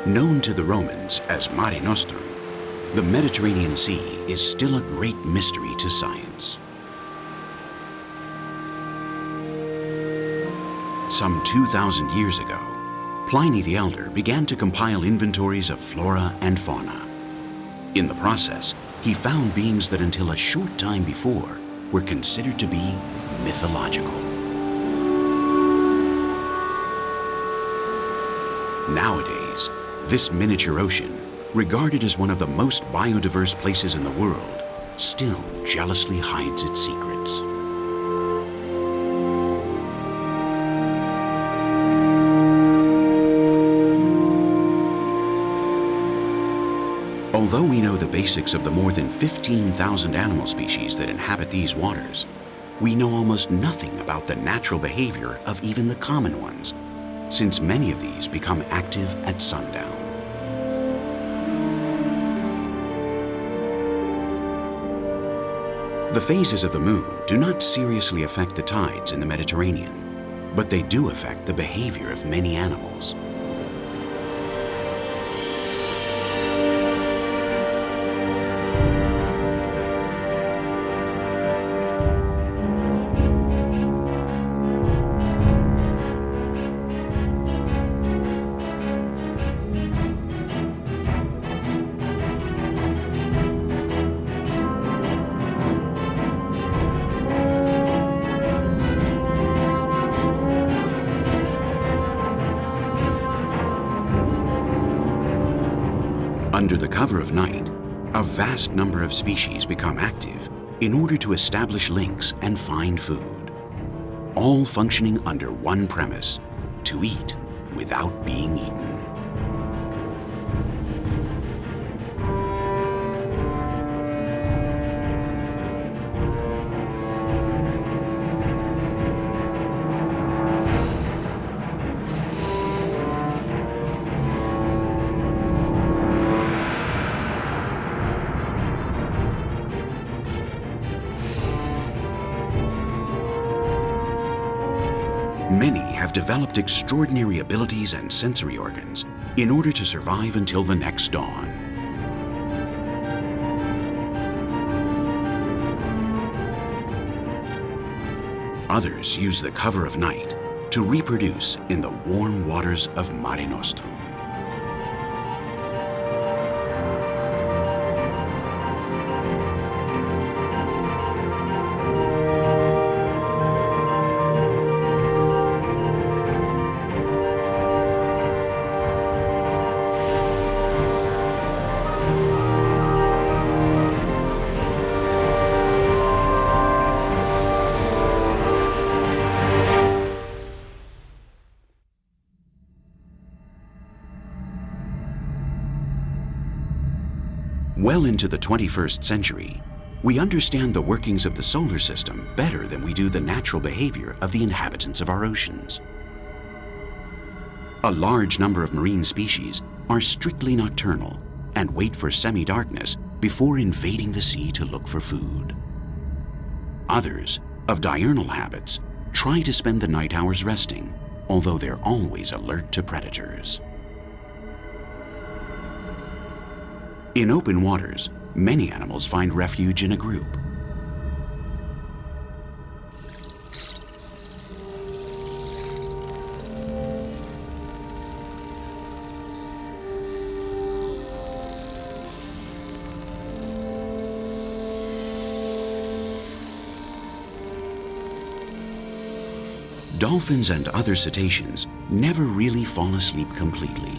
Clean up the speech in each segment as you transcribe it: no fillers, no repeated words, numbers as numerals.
Known to the Romans as Mare Nostrum, the Mediterranean Sea is still a great mystery to science. Some 2,000 years ago, Pliny the Elder began to compile inventories of flora and fauna. In the process, he found beings that until a short time before were considered to be mythological. Nowadays, this miniature ocean, regarded as one of the most biodiverse places in the world, still jealously hides its secrets. Although we know the basics of the more than 15,000 animal species that inhabit these waters, we know almost nothing about the natural behavior of even the common ones, since many of these become active at sundown. The phases of the moon do not seriously affect the tides in the Mediterranean, but they do affect the behavior of many animals. Under the cover of night, a vast number of species become active in order to establish links and find food, all functioning under one premise: to eat without being eaten. Many have developed extraordinary abilities and sensory organs in order to survive until the next dawn. Others use the cover of night to reproduce in the warm waters of Mare Nostrum. Well into the 21st century, we understand the workings of the solar system better than we do the natural behavior of the inhabitants of our oceans. A large number of marine species are strictly nocturnal and wait for semi-darkness before invading the sea to look for food. Others, of diurnal habits, try to spend the night hours resting, although they're always alert to predators. In open waters, many animals find refuge in a group. Dolphins and other cetaceans never really fall asleep completely.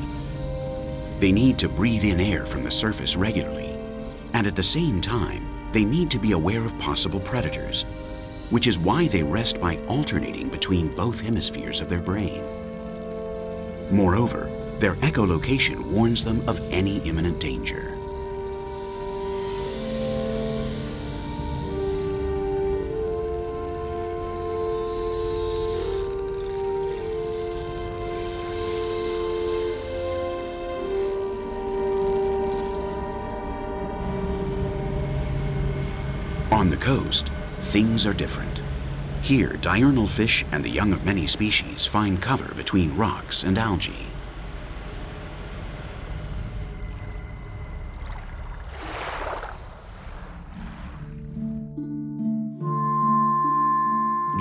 They need to breathe in air from the surface regularly, and at the same time, they need to be aware of possible predators, which is why they rest by alternating between both hemispheres of their brain. Moreover, their echolocation warns them of any imminent danger. On the coast, things are different. Here, diurnal fish and the young of many species find cover between rocks and algae.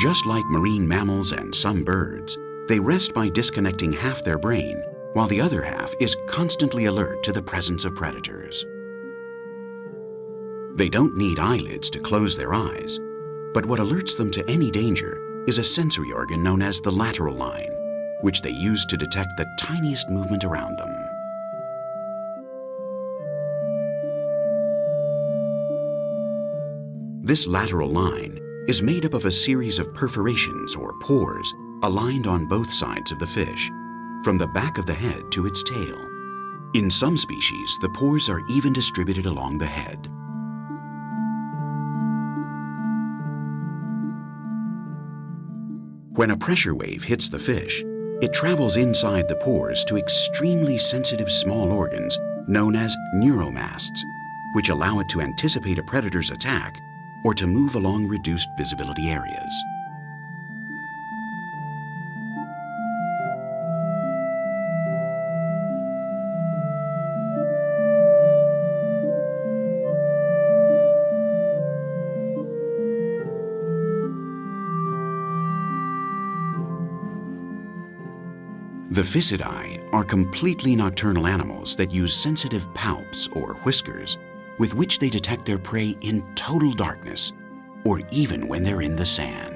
Just like marine mammals and some birds, they rest by disconnecting half their brain, while the other half is constantly alert to the presence of predators. They don't need eyelids to close their eyes, but what alerts them to any danger is a sensory organ known as the lateral line, which they use to detect the tiniest movement around them. This lateral line is made up of a series of perforations or pores aligned on both sides of the fish, from the back of the head to its tail. In some species, the pores are even distributed along the head. When a pressure wave hits the fish, it travels inside the pores to extremely sensitive small organs known as neuromasts, which allow it to anticipate a predator's attack or to move along reduced visibility areas. The Physidae are completely nocturnal animals that use sensitive palps or whiskers with which they detect their prey in total darkness or even when they're in the sand.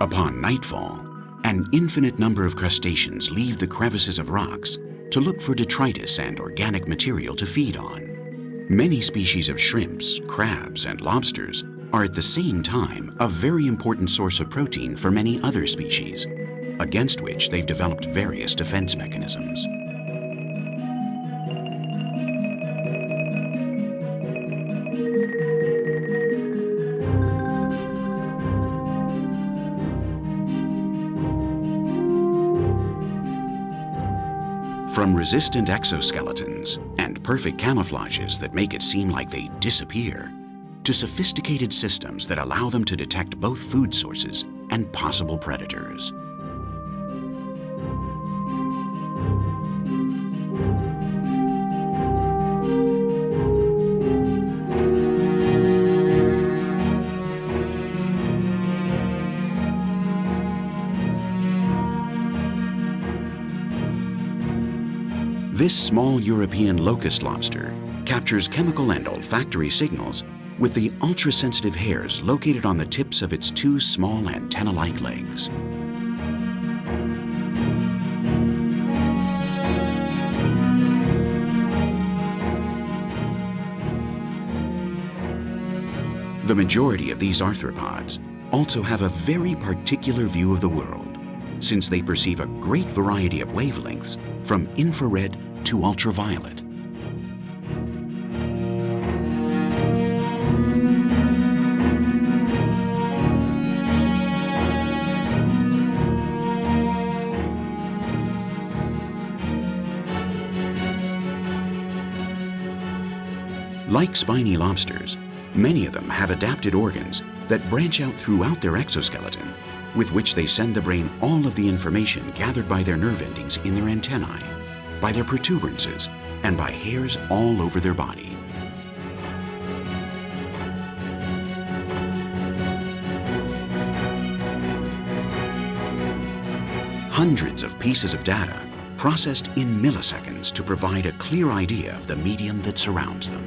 Upon nightfall, an infinite number of crustaceans leave the crevices of rocks to look for detritus and organic material to feed on. Many species of shrimps, crabs, and lobsters are at the same time a very important source of protein for many other species, against which they've developed various defense mechanisms. From resistant exoskeletons and perfect camouflages that make it seem like they disappear, to sophisticated systems that allow them to detect both food sources and possible predators. This small European locust lobster captures chemical and olfactory signals with the ultra-sensitive hairs located on the tips of its two small antenna-like legs. The majority of these arthropods also have a very particular view of the world, since they perceive a great variety of wavelengths from infrared to ultraviolet. Like spiny lobsters, many of them have adapted organs that branch out throughout their exoskeleton, with which they send the brain all of the information gathered by their nerve endings in their antennae, by their protuberances, and by hairs all over their body. Hundreds of pieces of data processed in milliseconds to provide a clear idea of the medium that surrounds them.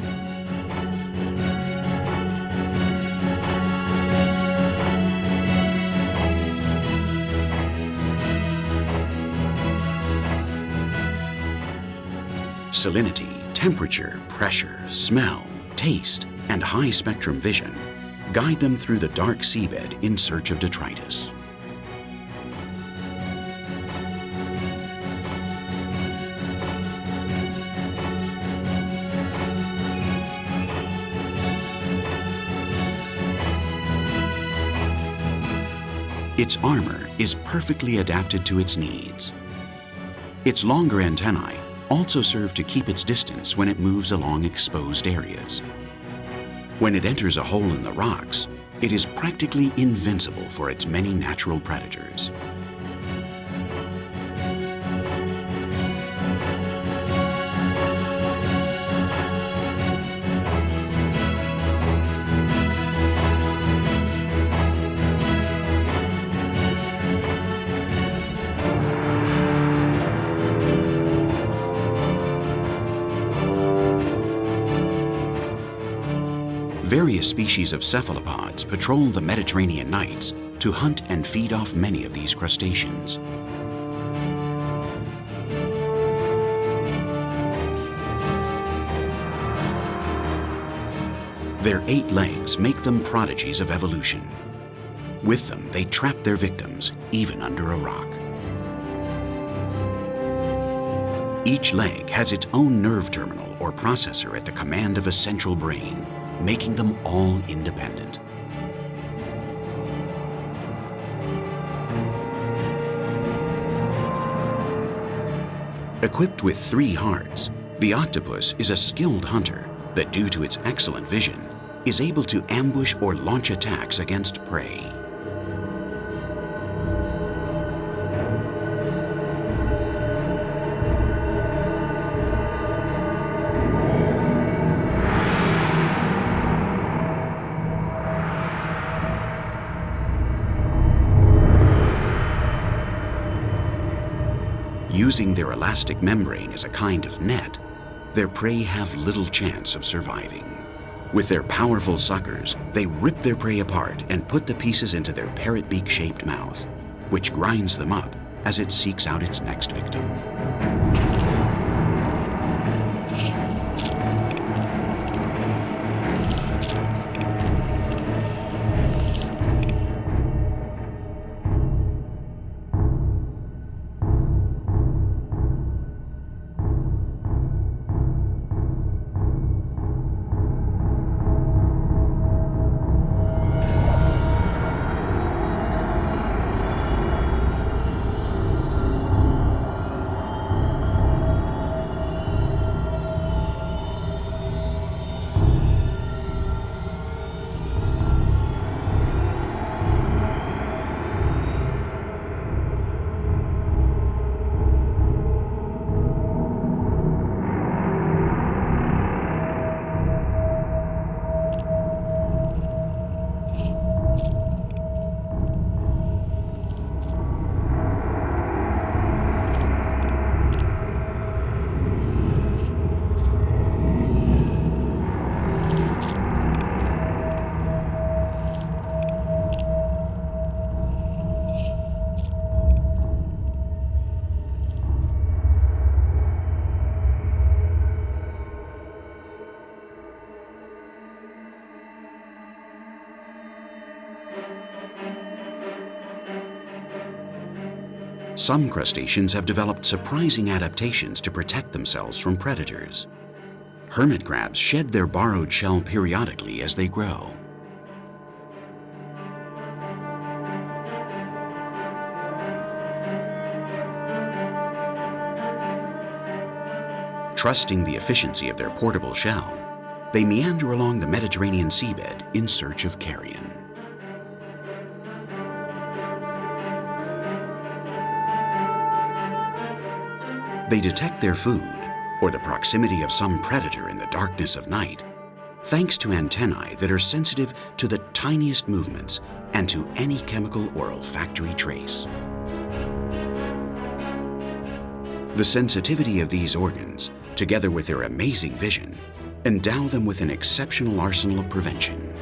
Salinity, temperature, pressure, smell, taste, and high-spectrum vision guide them through the dark seabed in search of detritus. Its armor is perfectly adapted to its needs. Its longer antennae also serve to keep its distance when it moves along exposed areas. When it enters a hole in the rocks, It is practically invincible for its many natural predators. Various species of cephalopods patrol the Mediterranean nights to hunt and feed off many of these crustaceans. Their 8 legs make them prodigies of evolution. With them, they trap their victims, even under a rock. Each leg has its own nerve terminal or processor at the command of a central brain, making them all independent. Equipped with 3 hearts, the octopus is a skilled hunter that, due to its excellent vision, is able to ambush or launch attacks against prey. Using their elastic membrane as a kind of net, their prey have little chance of surviving. With their powerful suckers, they rip their prey apart and put the pieces into their parrot beak-shaped mouth, which grinds them up as it seeks out its next victim. Some crustaceans have developed surprising adaptations to protect themselves from predators. Hermit crabs shed their borrowed shell periodically as they grow. Trusting the efficiency of their portable shell, they meander along the Mediterranean seabed in search of carrion. They detect their food or the proximity of some predator in the darkness of night, thanks to antennae that are sensitive to the tiniest movements and to any chemical or olfactory trace. The sensitivity of these organs, together with their amazing vision, endow them with an exceptional arsenal of prevention.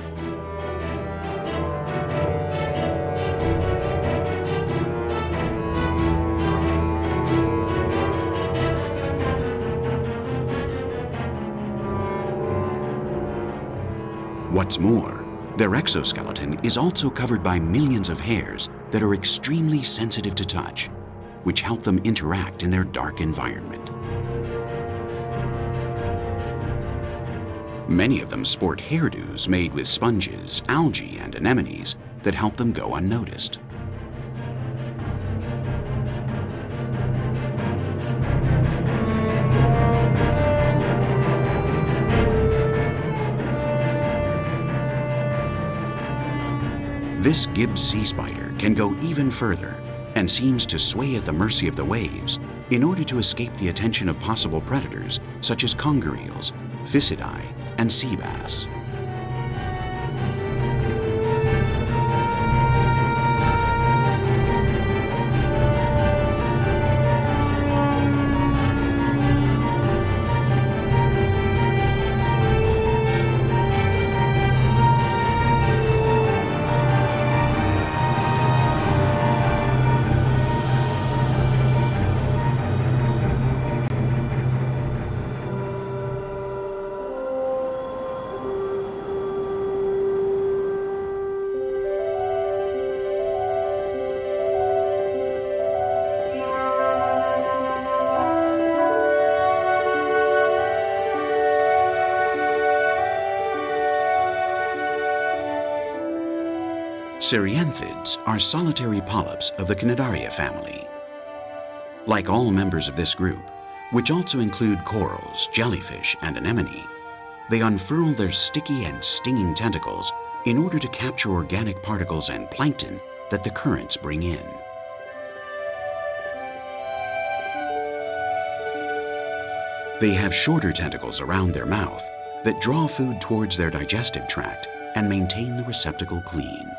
What's more, their exoskeleton is also covered by millions of hairs that are extremely sensitive to touch, which help them interact in their dark environment. Many of them sport hairdos made with sponges, algae, and anemones that help them go unnoticed. This Gibbs sea spider can go even further and seems to sway at the mercy of the waves in order to escape the attention of possible predators such as conger eels, physidae, and sea bass. Cereanthids are solitary polyps of the Cnidaria family. Like all members of this group, which also include corals, jellyfish, and anemone, they unfurl their sticky and stinging tentacles in order to capture organic particles and plankton that the currents bring in. They have shorter tentacles around their mouth that draw food towards their digestive tract and maintain the receptacle clean.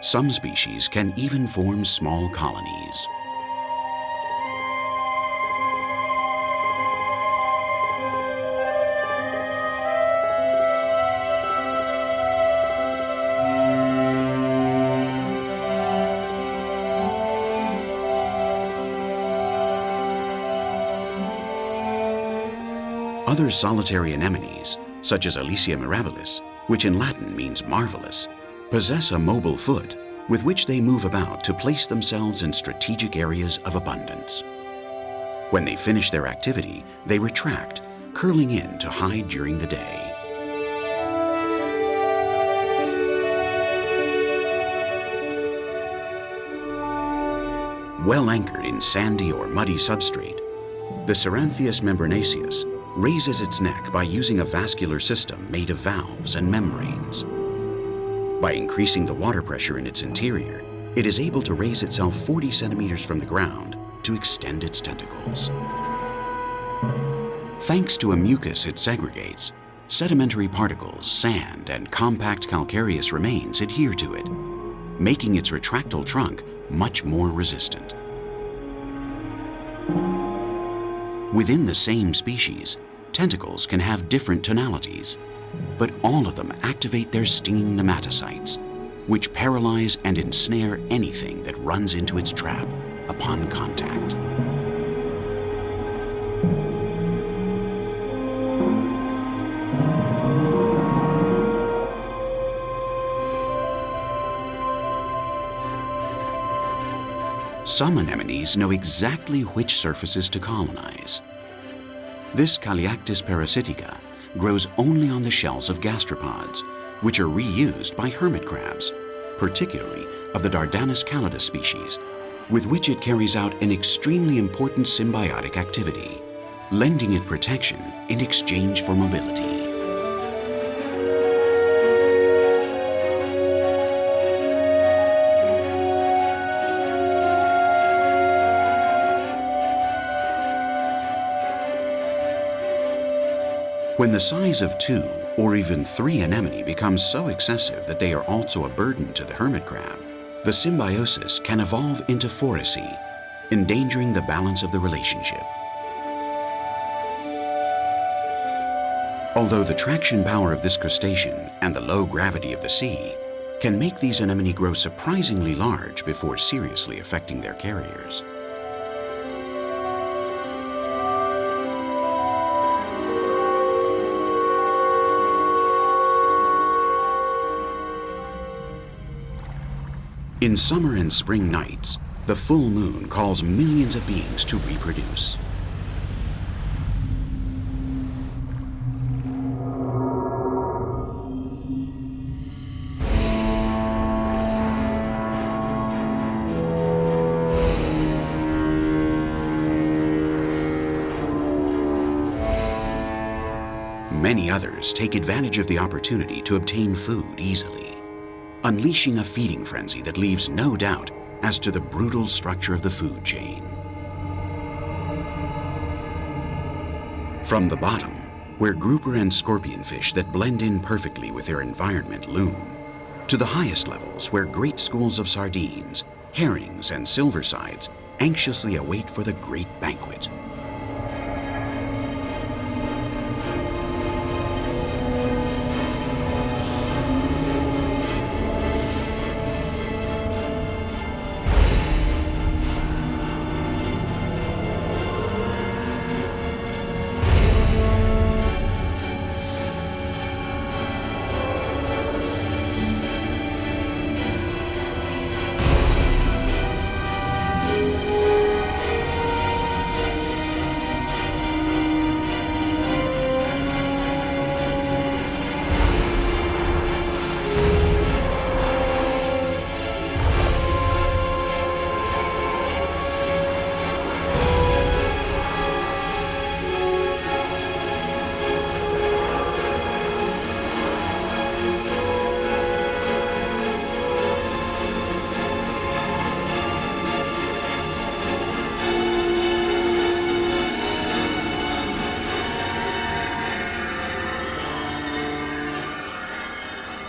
Some species can even form small colonies. Other solitary anemones, such as Alicia mirabilis, which in Latin means marvelous, possess a mobile foot with which they move about to place themselves in strategic areas of abundance. When they finish their activity, they retract, curling in to hide during the day. Well anchored in sandy or muddy substrate, the Ceranthius membranaceus raises its neck by using a vascular system made of valves and membranes. By increasing the water pressure in its interior, it is able to raise itself 40 centimeters from the ground to extend its tentacles. Thanks to a mucus it segregates, sedimentary particles, sand, and compact calcareous remains adhere to it, making its retractile trunk much more resistant. Within the same species, tentacles can have different tonalities, but all of them activate their stinging nematocytes, which paralyze and ensnare anything that runs into its trap upon contact. Some anemones know exactly which surfaces to colonize. This Caliactis parasitica grows only on the shells of gastropods, which are reused by hermit crabs, particularly of the Dardanus callidus species, with which it carries out an extremely important symbiotic activity, lending it protection in exchange for mobility. When the size of 2 or even 3 anemone becomes so excessive that they are also a burden to the hermit crab, the symbiosis can evolve into phoracy, endangering the balance of the relationship. Although the traction power of this crustacean and the low gravity of the sea can make these anemone grow surprisingly large before seriously affecting their carriers. In summer and spring nights, the full moon calls millions of beings to reproduce. Many others take advantage of the opportunity to obtain food easily, unleashing a feeding frenzy that leaves no doubt as to the brutal structure of the food chain. From the bottom, where grouper and scorpionfish that blend in perfectly with their environment loom, to the highest levels where great schools of sardines, herrings, and silversides anxiously await for the great banquet.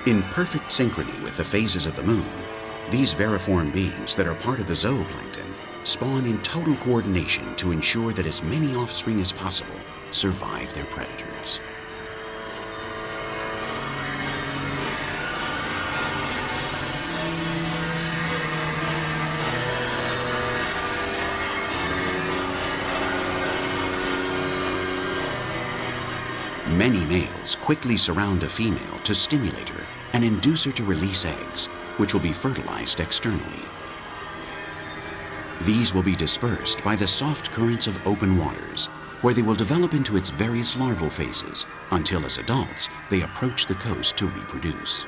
In perfect synchrony with the phases of the moon, these variform beings that are part of the zooplankton spawn in total coordination to ensure that as many offspring as possible survive their predators. Many males quickly surround a female to stimulate her and induce her to release eggs, which will be fertilized externally. These will be dispersed by the soft currents of open waters, where they will develop into its various larval phases, until as adults they approach the coast to reproduce.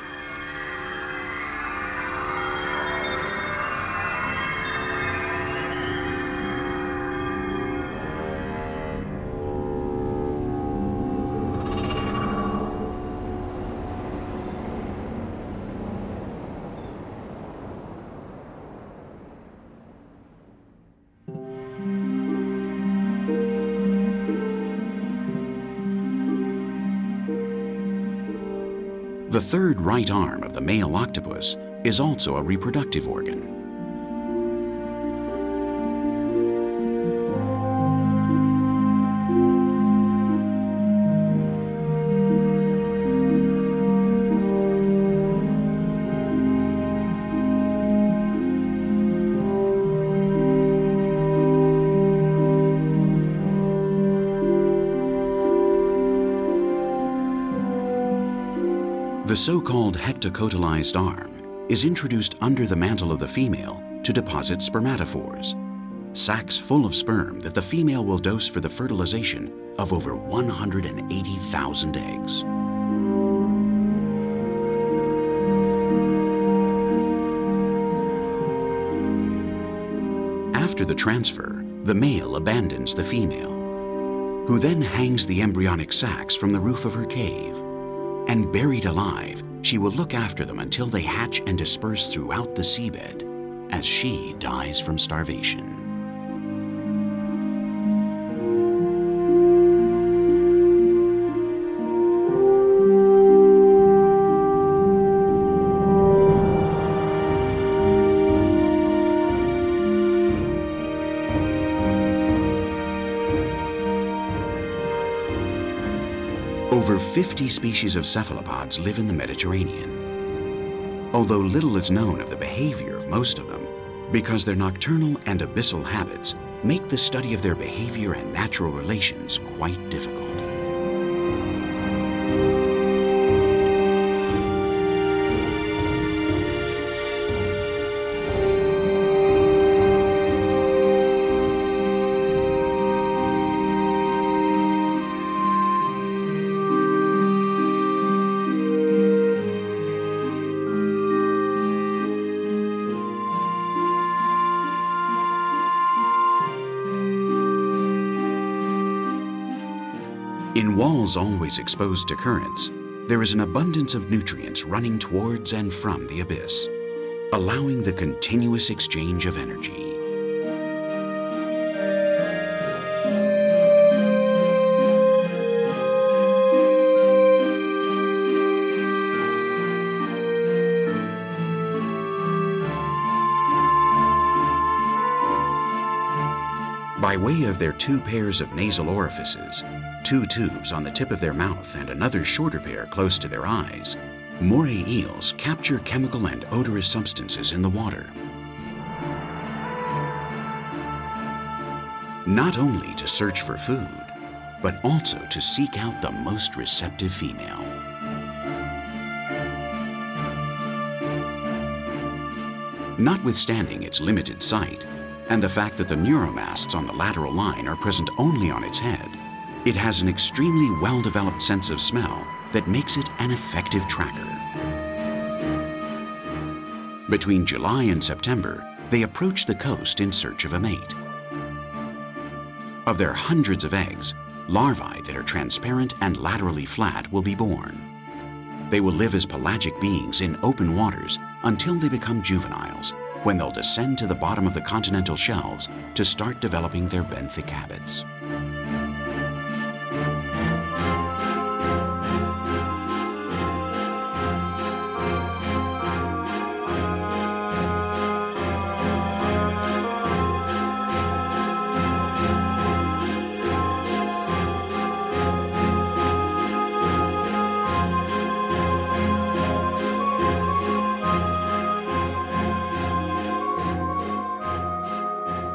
The third right arm of the male octopus is also a reproductive organ. The so-called heptacotylized arm is introduced under the mantle of the female to deposit spermatophores, sacs full of sperm that the female will dose for the fertilization of over 180,000 eggs. After the transfer, the male abandons the female, who then hangs the embryonic sacs from the roof of her cave. And buried alive, she will look after them until they hatch and disperse throughout the seabed as she dies from starvation. Over 50 species of cephalopods live in the Mediterranean. Although little is known of the behavior of most of them, because their nocturnal and abyssal habits make the study of their behavior and natural relations quite difficult. In walls always exposed to currents, there is an abundance of nutrients running towards and from the abyss, allowing the continuous exchange of energy. By way of their 2 pairs of nasal orifices, 2 tubes on the tip of their mouth and another shorter pair close to their eyes, moray eels capture chemical and odorous substances in the water. Not only to search for food, but also to seek out the most receptive female. Notwithstanding its limited sight, and the fact that the neuromasts on the lateral line are present only on its head, it has an extremely well-developed sense of smell that makes it an effective tracker. Between July and September, they approach the coast in search of a mate. Of their hundreds of eggs, larvae that are transparent and laterally flat will be born. They will live as pelagic beings in open waters until they become juveniles, when they'll descend to the bottom of the continental shelves to start developing their benthic habits.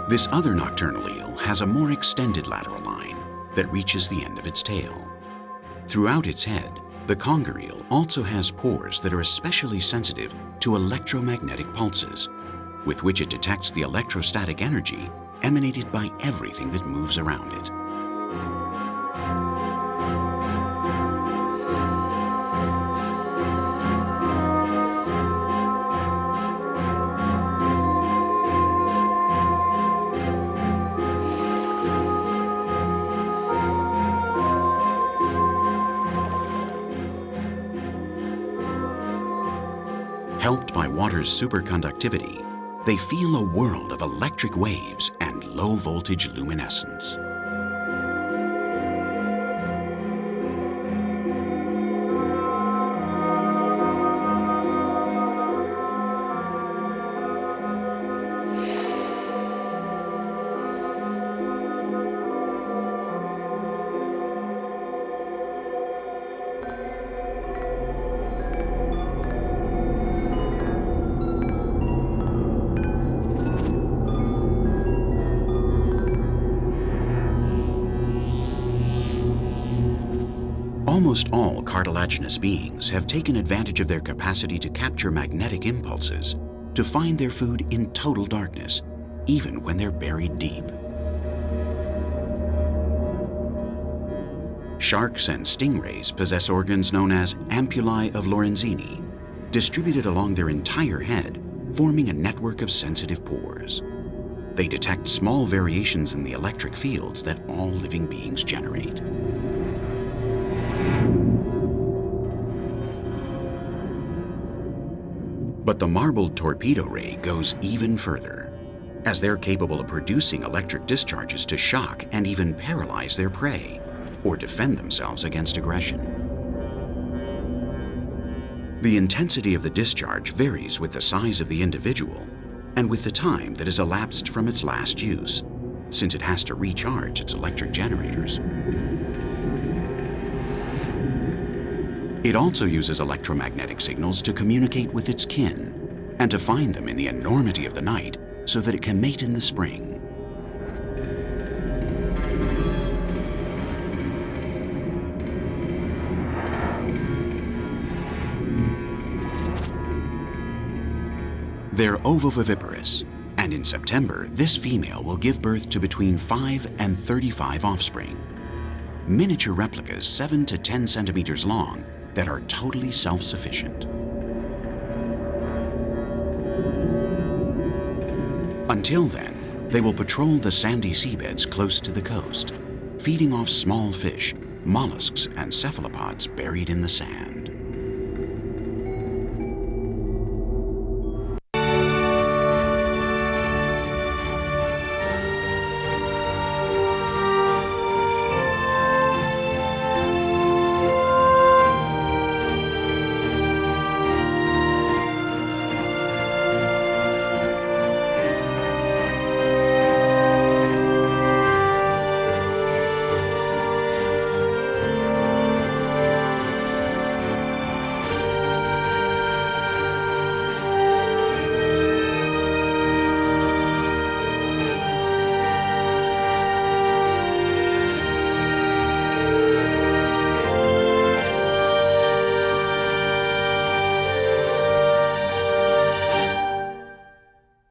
This other nocturnal eel has a more extended lateral line that reaches the end of its tail. Throughout its head, the conger eel also has pores that are especially sensitive to electromagnetic pulses, with which it detects the electrostatic energy emanated by everything that moves around it. Helped by water's superconductivity, they feel a world of electric waves and low-voltage luminescence. Almost all cartilaginous beings have taken advantage of their capacity to capture magnetic impulses to find their food in total darkness, even when they're buried deep. Sharks and stingrays possess organs known as ampullae of Lorenzini, distributed along their entire head, forming a network of sensitive pores. They detect small variations in the electric fields that all living beings generate. But the marbled torpedo ray goes even further, as they're capable of producing electric discharges to shock and even paralyze their prey, or defend themselves against aggression. The intensity of the discharge varies with the size of the individual and with the time that has elapsed from its last use, since it has to recharge its electric generators. It also uses electromagnetic signals to communicate with its kin and to find them in the enormity of the night so that it can mate in the spring. They're ovoviviparous, and in September, this female will give birth to between 5 and 35 offspring. Miniature replicas 7 to 10 centimeters long that are totally self-sufficient. Until then, they will patrol the sandy seabeds close to the coast, feeding off small fish mollusks and cephalopods buried in the sand.